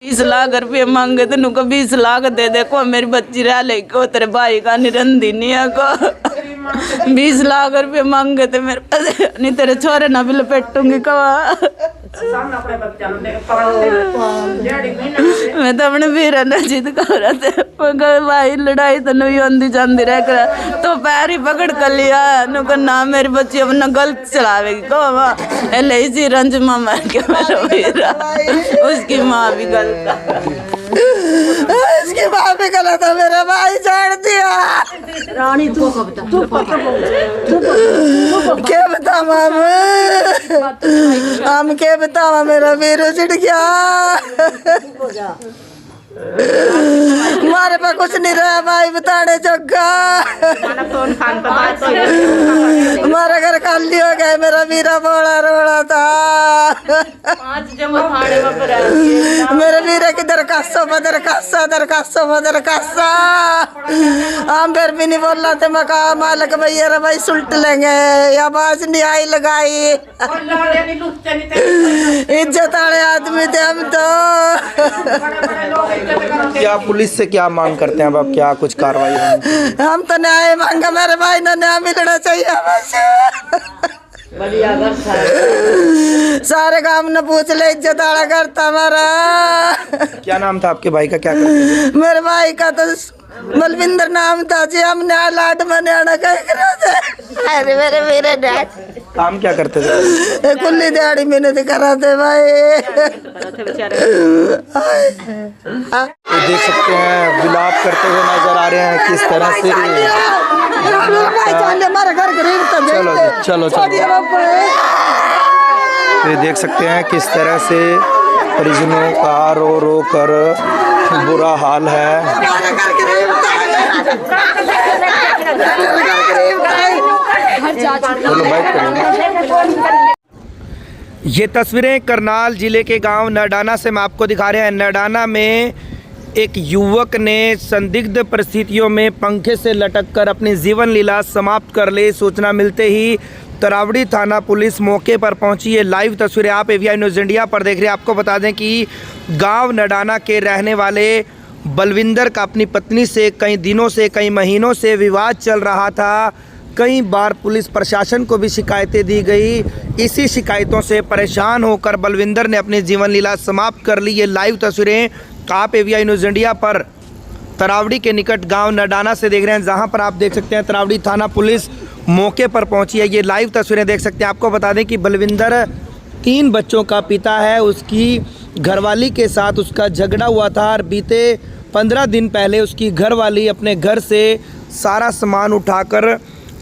20 लाख रुपये मांगे थे, नुको 20 लाख दे दे को मेरी बच्ची रह ले को तेरे भाई का निरंदी नहीं है को 20 लाख रुपये मांगे थे मेरे पास, नहीं तेरे छोरे ना भी लपेटूंगी कवा। मैं तो अपने वीर ने जिद कर रहा थे भाई लड़ाई तो नहीं होती जाती रह कर तो पैर ही पकड़ कर लिया नुको ना मेरी बच्ची अपना गलत चलावेगी को ले इसी रंज मामा के मेरा वीरा उसकी माँ भी गलत इसकी माँ भी गलत है, मेरा भाई छोड़ दिया। रानी तू क्या बता मामा, हम क्या बतावा मेरा वीर चिढ़ गया, हमारे पास कुछ नहीं रहा भाई बताने जोगा, हमारा घर खाली हो गया, मेरा वीरा बोला रोड़ा था, मेरे वीरा की दरखास्तों पर दरखास्ता दरखास्तों पर दरखास्ता, हम फिर भी नहीं बोल रहा थे, मैं कहा मालिक भैया भाई सुलट लेंगे या बाज नहीं आई लगाई, इज्जत वाले आदमी थे हम तो। क्या पुलिस से क्या मांग करते हैं अब, क्या कुछ कार्रवाई है? हम तो न्याय मांगा, मेरे भाई ने न्याय मिलना चाहिए बस। सारे काम ने पूछ ले, इज्जत वाला करता हमारा। क्या नाम था आपके भाई का, क्या करते थे? मेरे भाई का तो बलविंदर नाम था जी, हमने लाड में आना अरे मेरे काम क्या करते थे? कुल्ली दिहाड़ी मेहनत कराते भाई। तो देख सकते हैं विलाप करते हुए नजर आ रहे हैं किस तरह से। चलो चलो चलो, तो देख सकते हैं किस तरह से परिजनों का रो रो कर बुरा हाल है। ये तस्वीरें करनाल जिले के गांव नरडाना से हम आपको दिखा रहे हैं। नरडाना में एक युवक ने संदिग्ध परिस्थितियों में पंखे से लटककर अपनी जीवन लीला समाप्त कर ली। सूचना मिलते ही तरावड़ी थाना पुलिस मौके पर पहुंची। ये लाइव तस्वीरें आप एवीआई न्यूज़ इंडिया पर देख रहे हैं। आपको बता दें कि गांव नरडाना के रहने वाले बलविंदर का अपनी पत्नी से कई दिनों से, कई महीनों से विवाद चल रहा था। कई बार पुलिस प्रशासन को भी शिकायतें दी गई। इसी शिकायतों से परेशान होकर बलविंदर ने अपनी जीवन लीला समाप्त कर ली। ये लाइव तस्वीरें आप एवीआई न्यूज़ इंडिया पर तरावड़ी के निकट गांव नरडाना से देख रहे हैं, जहां पर आप देख सकते हैं तरावड़ी थाना पुलिस मौके पर पहुंची है। ये लाइव तस्वीरें देख सकते हैं। आपको बता दें कि बलविंदर 3 बच्चों का पिता है। उसकी घरवाली के साथ उसका झगड़ा हुआ था और बीते 15 दिन पहले उसकी घरवाली अपने घर से सारा सामान उठाकर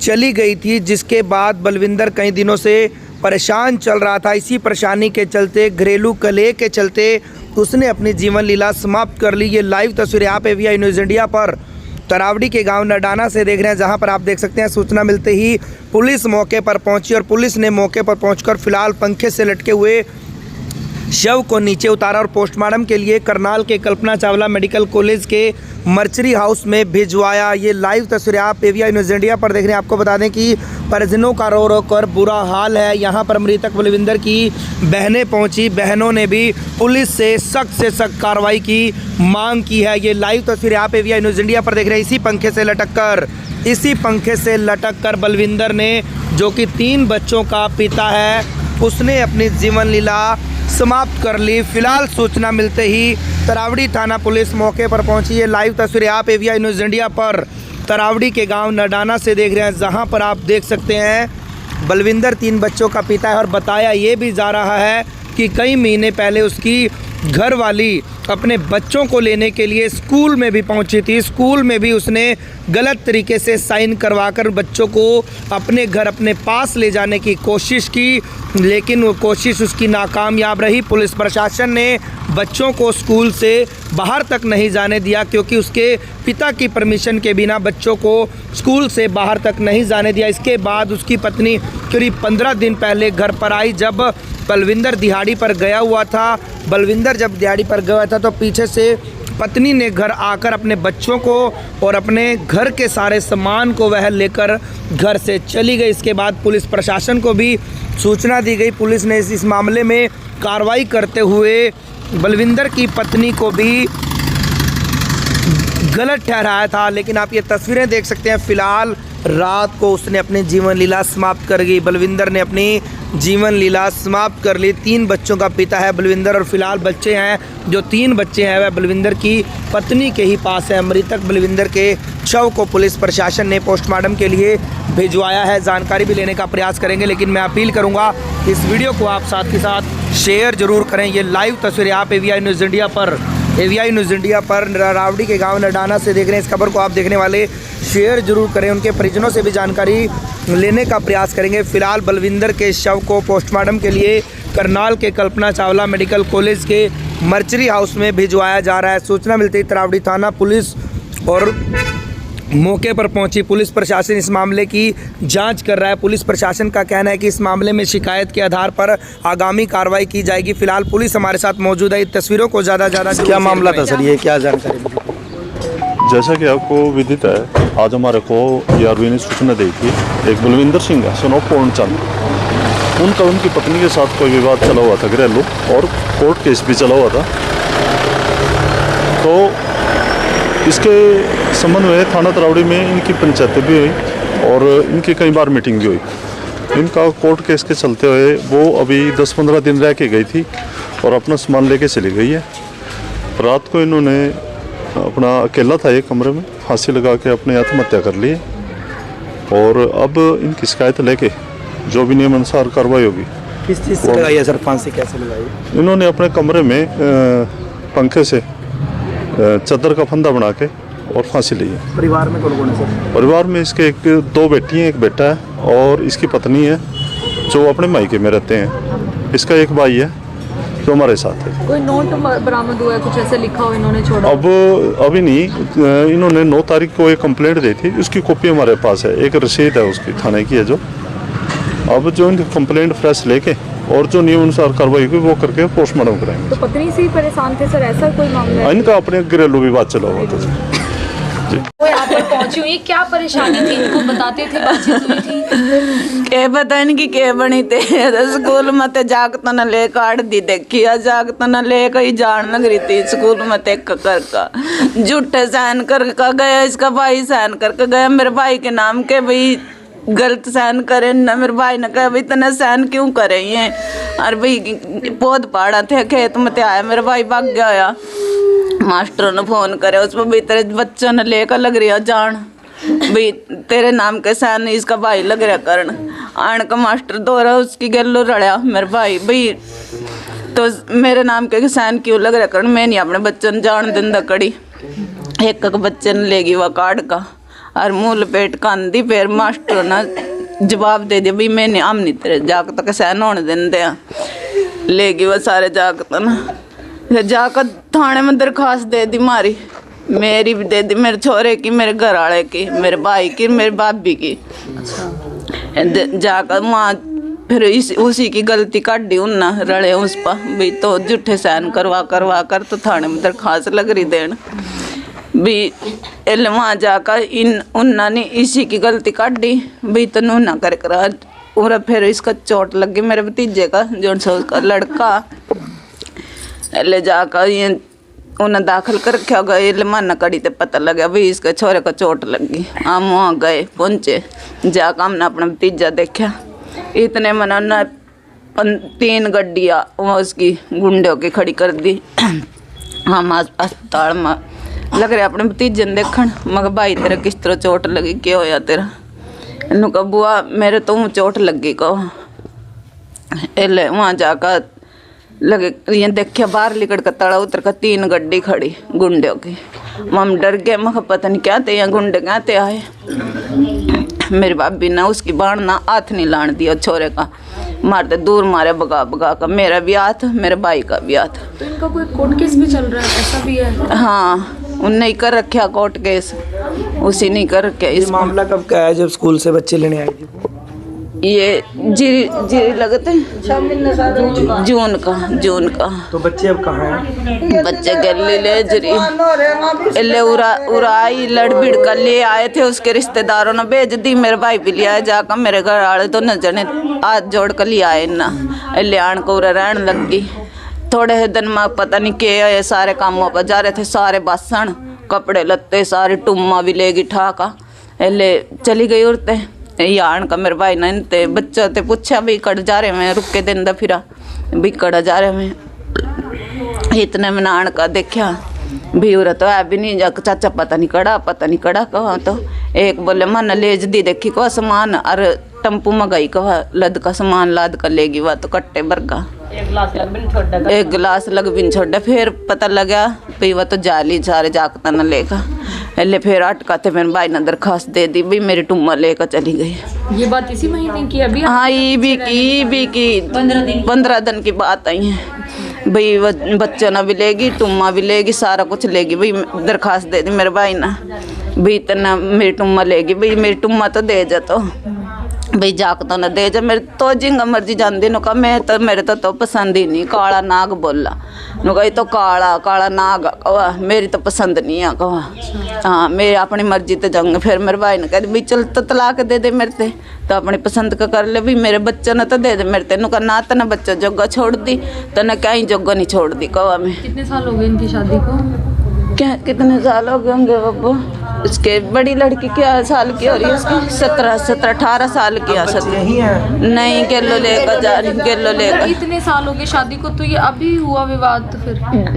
चली गई थी, जिसके बाद बलविंदर कई दिनों से परेशान चल रहा था। इसी परेशानी के चलते, घरेलू कलह के चलते उसने अपनी जीवन लीला समाप्त कर ली। ये लाइव तस्वीरें आप एवीआई न्यूज़ इंडिया पर तरावड़ी के गांव नरडाना से देख रहे हैं, जहां पर आप देख सकते हैं सूचना मिलते ही पुलिस मौके पर पहुंची और पुलिस ने मौके पर पहुंचकर फिलहाल पंखे से लटके हुए शव को नीचे उतारा और पोस्टमार्टम के लिए करनाल के कल्पना चावला मेडिकल कॉलेज के मर्चरी हाउस में भिजवाया। ये लाइव तस्वीरें आप एवीआई न्यूज़ इंडिया पर देख रहे हैं। आपको बता दें कि परिजनों का रो रो कर बुरा हाल है। यहाँ पर मृतक बलविंदर की बहनें पहुँची। बहनों ने भी पुलिस से सख्त कार्रवाई की मांग की है। ये लाइव तस्वीरें आप एवीआई न्यूज़ इंडिया पर देख रहे हैं। इसी पंखे से लटक कर बलविंदर ने, जो कि 3 बच्चों का पिता है, उसने अपनी जीवन लीला समाप्त कर ली। फिलहाल सूचना मिलते ही तरावड़ी थाना पुलिस मौके पर पहुंची। है लाइव तस्वीरें आप एवीआई न्यूज़ इंडिया पर तरावड़ी के गांव नरडाना से देख रहे हैं, जहां पर आप देख सकते हैं बलविंदर 3 बच्चों का पिता है। और बताया ये भी जा रहा है कि कई महीने पहले उसकी घरवाली अपने बच्चों को लेने के लिए स्कूल में भी पहुंची थी। स्कूल में भी उसने गलत तरीके से साइन करवाकर बच्चों को अपने घर, अपने पास ले जाने की कोशिश की, लेकिन वो कोशिश उसकी नाकामयाब रही। पुलिस प्रशासन ने बच्चों को स्कूल से बाहर तक नहीं जाने दिया, क्योंकि उसके पिता की परमिशन के बिना बच्चों को स्कूल से बाहर तक नहीं जाने दिया। इसके बाद उसकी पत्नी करीब 15 दिन पहले घर पर आई, जब बलविंदर दिहाड़ी पर गया हुआ था। बलविंदर जब दिहाड़ी पर गया था तो पीछे से पत्नी ने घर आकर अपने बच्चों को और अपने घर के सारे सामान को वह लेकर घर से चली गई। इसके बाद पुलिस प्रशासन को भी सूचना दी गई। पुलिस ने इस मामले में कार्रवाई करते हुए बलविंदर की पत्नी को भी गलत ठहराया था। लेकिन आप ये तस्वीरें देख सकते हैं, फ़िलहाल रात को उसने अपनी जीवन लीला समाप्त कर दी। बलविंदर ने अपनी जीवन लीला समाप्त कर ली। 3 बच्चों का पिता है बलविंदर और फिलहाल बच्चे हैं, जो 3 बच्चे हैं वह बलविंदर की पत्नी के ही पास है। मृतक बलविंदर के शव को पुलिस प्रशासन ने पोस्टमार्टम के लिए भिजवाया है। जानकारी भी लेने का प्रयास करेंगे, लेकिन मैं अपील करूंगा इस वीडियो को आप साथ के साथ शेयर जरूर करें। ये लाइव तस्वीरें आप AVI न्यूज़ इंडिया पर रावड़ी के गांव नडाना से देख रहे हैं। इस खबर को आप देखने वाले शेयर जरूर करें, उनके परिजनों से भी जानकारी लेने का प्रयास करेंगे। फिलहाल बलविंदर के शव को पोस्टमार्टम के लिए करनाल के कल्पना चावला मेडिकल कॉलेज के मर्चरी हाउस में भिजवाया जा रहा है। सूचना मिलती ही तरावड़ी थाना पुलिस और मौके पर पहुंची पुलिस प्रशासन इस मामले की जांच कर रहा है। पुलिस प्रशासन का कहना है कि इस मामले में शिकायत के आधार पर आगामी कार्रवाई की जाएगी। फिलहाल पुलिस हमारे साथ मौजूद है। तस्वीरों को ज़्यादा क्या मामला था सर, ये क्या जानकारी? जैसा कि आपको विदित है, आज हमारे को ARV ने सूचना दी थी, एक बलविंदर सिंह है सन ऑफ पूर्णचंद, उनका उनकी पत्नी के साथ कोई विवाद चला हुआ था घरेलू, और कोर्ट केस भी चला हुआ था। तो इसके संबंध में थाना तरावड़ी में इनकी पंचायत भी हुई और इनकी कई बार मीटिंग भी हुई। इनका कोर्ट केस के चलते हुए वो अभी 10-15 दिन रह के गई थी और अपना सामान लेके चली गई है। रात को इन्होंने अपना अकेला था एक कमरे में, फांसी लगा के अपने आत्महत्या कर ली और अब इनकी शिकायत लेके जो भी नियम अनुसार कार्रवाई होगी। किस चीज़ से लगाई है सर, फांसी कैसे लगाई? इन्होंने अपने कमरे में पंखे से चादर का फंदा बना के और फांसी ली है। परिवार में कौन कौन है सर? परिवार में इसके 2 बेटी हैं, एक बेटा है और इसकी पत्नी है जो अपने मायके में रहते हैं। इसका एक भाई है जो हमारे साथ है। कोई नोट बरामद हुआ है, कुछ ऐसे लिखा हो इन्होंने छोड़ा? अभी नहीं, इन्होंने 9 तारीख को एक कंप्लेंट दी थी, उसकी कॉपी हमारे पास है, एक रसीद है उसकी थाने की है जो। अब जो इनकी कंप्लेंट फ्रेश लेके और जो नियम अनुसार कार्रवाई हुई वो करके पोस्टमार्टम कराएंगे। तो पत्नी से ही परेशान थे सर, ऐसा कोई मामला है? इनका अपने घरेलू विवाद चला हुआ था। वो यहाँ पर पहुंची हुई, क्या परेशानी थी इनको बताते थे, बातचीत हुई थी? के पता इनकी के बनी थे स्कूल में ते जागत न ले काट दी देखी जागत न ले कहीं जान लग रही थी स्कूल में ते कर का झूठे साइन कर गया, इसका भाई साइन करके गया मेरे भाई के नाम के, भाई गलत साइन करे ना। मेरे भाई ने कहा भाई तने साइन क्यों करे ये, और भाई पौध पाड़ा थे खेत में ते आया, मेरा भाई भाग गया। मास्टरों ने फोन करे उसमें भी तेरे बच्चों ने लेकर लग रहा जान, भाई तेरे नाम के साइन इसका भाई लग रहा करण। आन का मास्टर दोरा उसकी गलो रड़ा मेरे भाई, भाई तो मेरे नाम के साइन क्यों लग रहा करण, मैं नहीं अपने बच्चों ने जान दिन कड़ी। एक बच्चे ने लेगी वह कार्ड का और मुँह लपेट कांदी। फिर मास्टर ने जवाब दे दिया भाई मैंने हम नहीं तेरे जागत के सहन होने देंगे। लेगी वह सारे जागत ना, जाकर थाने में दरखास्त दे दी मारी, मेरी भी दे दी, मेरे छोरे की, मेरे घर वाले की, मेरे भाई की, मेरे भाभी की। जाकर वहाँ फिर उसी की गलती काट दी उन्ना रड़े उस पर भाई, तो झूठे सहन करवा कर तो थाने में दरखास्त लग रही देन भी। वहाँ जाकर उन्ना ने इसी की गलती काट दी भाई, तो ना कर और फिर इसका चोट लग गई मेरे भतीजे का जो उसका लड़का। ले जाकर ये उन्हें दाखिल कर रखा गया, माना कड़ी तो पता लगा भाई इसके छोरे को चोट लगी। हम वहाँ गए पहुँचे, जाकर हमने अपना भतीजा देखा, इतने मना न 3 गड्डियाँ उसकी गुंडों की खड़ी कर दी। हम अस्पताल में लग रहा अपने भतीजे ने देखन, मगर भाई तेरा किस तरह चोट लगी, क्या होया तेरा? इन्हों कहा बुआ मेरे तो चोट लगी को। एले वहाँ जाकर लगे ये देखा बाहर लिकड़ का तड़ा उतर का 3 गड्डी खड़ी गुंडों की। हम डर गए, मैं पता नहीं क्या थे यहाँ गुंडे क्या थे आए। मेरी भाभी ने उसकी बाण ना हाथ नहीं लाने दिया छोरे का, मारते दूर मारे भगा का, मेरा भी हाथ मेरे भाई का भी हाथ। तो इनका कोई कोर्ट केस भी चल रहा है, ऐसा भी है? हाँ उनने ही कर रखा कोर्ट केस, उसी ने कर रखा। इस मामला कब का है जब स्कूल से बच्चे लेने आए थे? ये जी लगते जून का। तो बच्चे अब कहाँ हैं? बच्चे गले ले जरी ले उराई लड़ भिड़ कर ले आए थे, उसके रिश्तेदारों ने भेज दी। मेरे भाई भी ले आए जाकर, मेरे घर वाले तो न जने हाथ जोड़ कर ले आए ना, ले आन को उरा रहन लगी। थोड़े दिन में पता नहीं के आए, सारे कामों पर जा रहे थे, सारे बासन कपड़े लत्ते सारे टुम्मा भी लेगी ठाका ले चली गई औरतें। यान का मेरे भाई ने ते बच्चा ते पूछा भी कड़ जा रहे मैं रुक के दिन दा फिरा भी कड़ा जा रहे मैं इतने में नान का देखा भी उरा तो है भी नहीं जा चाचा पता नहीं कड़ा कहा तो एक बोले मन लेज दी देखी को सामान और टम्पू में गई कहा लद का सामान लाद कर लेगी वह तो कट्टे भर का एक गिलास लग भी नहीं छोड़ा। फिर पता लगा भाई वह तो जाली सारे जागता न लेगा ले फिर अटकाते मेरे भाई ने दरखास्त दे दी भी मेरी टुम्मा लेकर चली गई। ये बात इसी महीने की अभी? हाँ ये भी की 15 दिन की बात आई है भाई बच्चा ना भी लेगी टुम्मा भी लेगी सारा कुछ लेगी भाई दरखास्त दे दी मेरे भाई ने भाई इतना मेरी टुम्मा लेगी भाई मेरी टुम्मा तो दे जा तो भाई जाक तो न दे जा मेरे तो जिंगा मर्जी जानती नु का मैं तो मेरे तो पसंद ही नहीं काला नाग बोला नु कही तो काला नाग कहा मेरी तो पसंद नहीं है कहा हाँ मेरी अपनी मर्जी तो जाऊंगा। फिर मेरे भाई ने कह भाई चल तो तलाक दे दे मेरे ते तो अपनी पसंद का कर ले भी मेरे बच्चे ने तो दे दे मेरे तेन का ना तो ना बच्चा जोगा छोड़ दी तो न कहीं जोगा नहीं छोड़ दी कहा मैं। कितने साल हो गए इनकी शादी को? क्या कितने साल हो गए होंगे बाबू? उसके बड़ी लड़की क्या साल की हो रही है उसकी 17-18 साल की नहीं केलो लेकर जा रही केलो लेकर। इतने साल हो गए शादी को तो ये अभी हुआ विवाद? तो फिर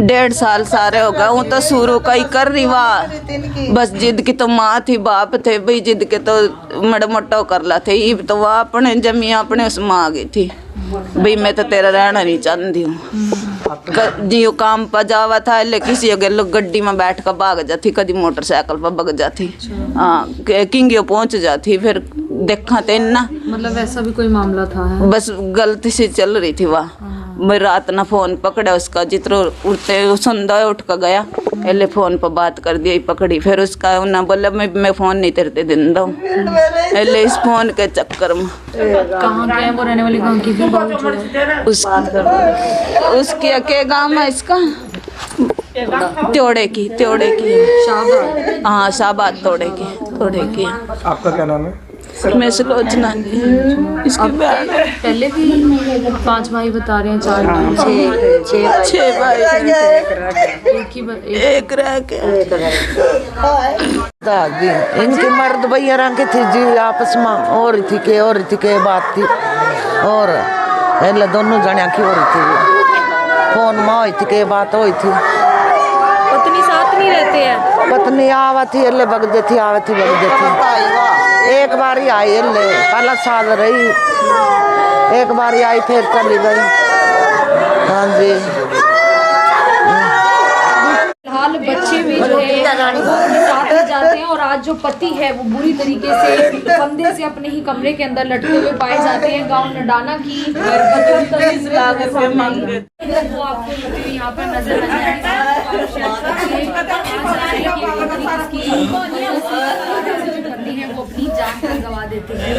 1.5 साल सारे हो गए। वो तो शुरू का ही कर रही वाह बस जिद की तो माँ थी बाप थे भाई जिद के तो मड़ मोटो कर ला थे ये तो वह अपने जमी अपने उसमें आ गई थी भाई मैं तो तेरा रहना नहीं चाहती हूँ जी वो काम पर जावा था ले किसी गड्डी में बैठ कर भाग जाती कभी मोटरसाइकिल पर भग जाती हाँ किंगियो पहुँच जाती फिर देखा थे ना मतलब वैसा भी कोई मामला था है? बस गलती से चल रही थी वह मैं रात ना फोन पकड़ा उसका जितना उठते संदा उठ कर गया पहले फोन पर बात कर दी पकड़ी फिर उसका ना बोला मैं फोन नहीं तेरे दिन दूँ पहले इस फोन के चक्कर में। कहाँ के हैं वो रहने वाली कहाँ की थी? उसके के गाँव है इसका त्योड़े की शाहबाद। हाँ शाहबाद तोड़े की। आपका क्या नाम है? मैं सुलोचना इसकी बहन है। पहले भी 5 भाई बता रहे हैं 4 भाई 6 भाई एक रह के दादी इनकी मर्द भैया की थी जी आपस में और थी के बात थी और पहले दोनों जनिया की हो रही थी फोन में हुई थी के बात हुई थी। पत्नी साथ नहीं रहते हैं? पत्नी आवा थी अल्ले बग देती आवा थी बग देती एक बार ही आई अल्ले पहला साल रही एक बार ही आई फिर चली गई। हाँ जी फिलहाल बच्चे भी जो है वो अपने साथ ही जाते हैं और आज जो पति है वो बुरी तरीके से फंदे से अपने ही कमरे के अंदर लटके हुए पाए जाते हैं। गांव नडाना की वो आपको यहाँ पर नजर आ जाएगी वो अपनी जान गवा देते हैं।